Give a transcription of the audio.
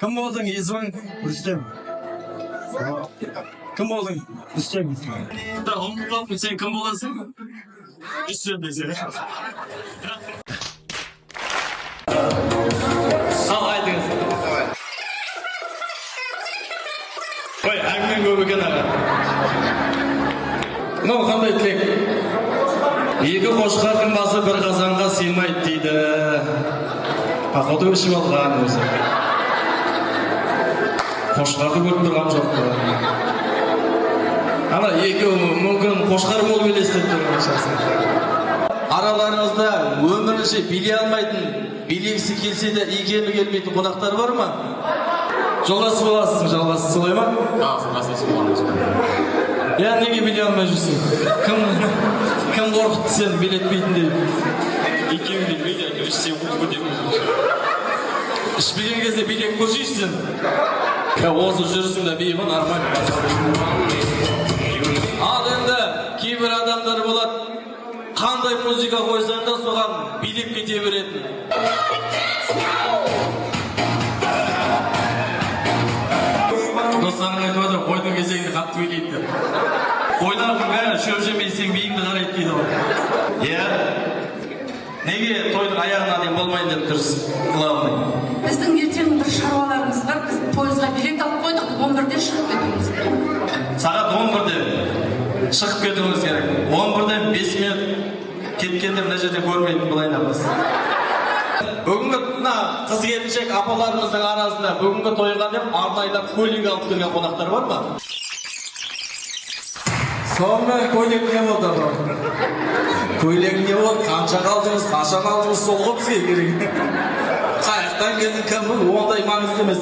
Кім болдың? Есімің? Рүстем. Кім болдың? Рүстем. Сен кім боласың? Рүстем десе. Ал айтыңыз. Қой, әңгіме көп екен аға. Мынау қандай тілек? Екі қошқардың басы бір қазанға сыймайды дейді. Походу ішіп алған өзі. Қошқарды көріп тұрған жоқ қой. Ана екеуі мүмкін қошқар болып елестеп тұрған шығарсың. Араларыңызда өмірінше билей алмайтын, билегісі келсе де икемі келмейтін қонақтар бар ма? Жолдасы боласың, жалғасы солай ма? Я неге билей алмай жүрсің? Кім қорқытты сен билетпейтін деп? Икемі білмейді, ішсен қуып өтеміз. Ішпеген кезде билеп көршейсің. Осы жүрсің де бейбін арман. Ал енді кейбір адамдар болады, қандай музыка қойсаң да соған билеп кете беретін. Достарың айтып отыр, қойдың кезегінде қатты билейді деп. Қойлардың бәрі шөп жемейсең биіңді қарайды дейді ғой. Иә? Неге тойдың аяғына дейін болмайын деп тұрсың? Главный. Біздің ертең бір шаруаларымыз бар, біз пойызға билет алып қойдық, 11-де шығып кетуіміз керек. Сағат 11-де шығып кетуіміз керек. 11-ден 5 минут кеткенде мына жерде көрмейтін болайын апас. Бүгінгі қыз келіншек апаларымыздың арасында бүгінгі тойға деп арнайылап көйлек алып келген қонақтар бар ма? Сонымен көйлек не болды? Көйлек не болды? Қанша қалдыңыз, қашан алдыңыз, сол ғой бізге керек. Қаяқтан келдің, кім бұл? Ондай маңызды емес.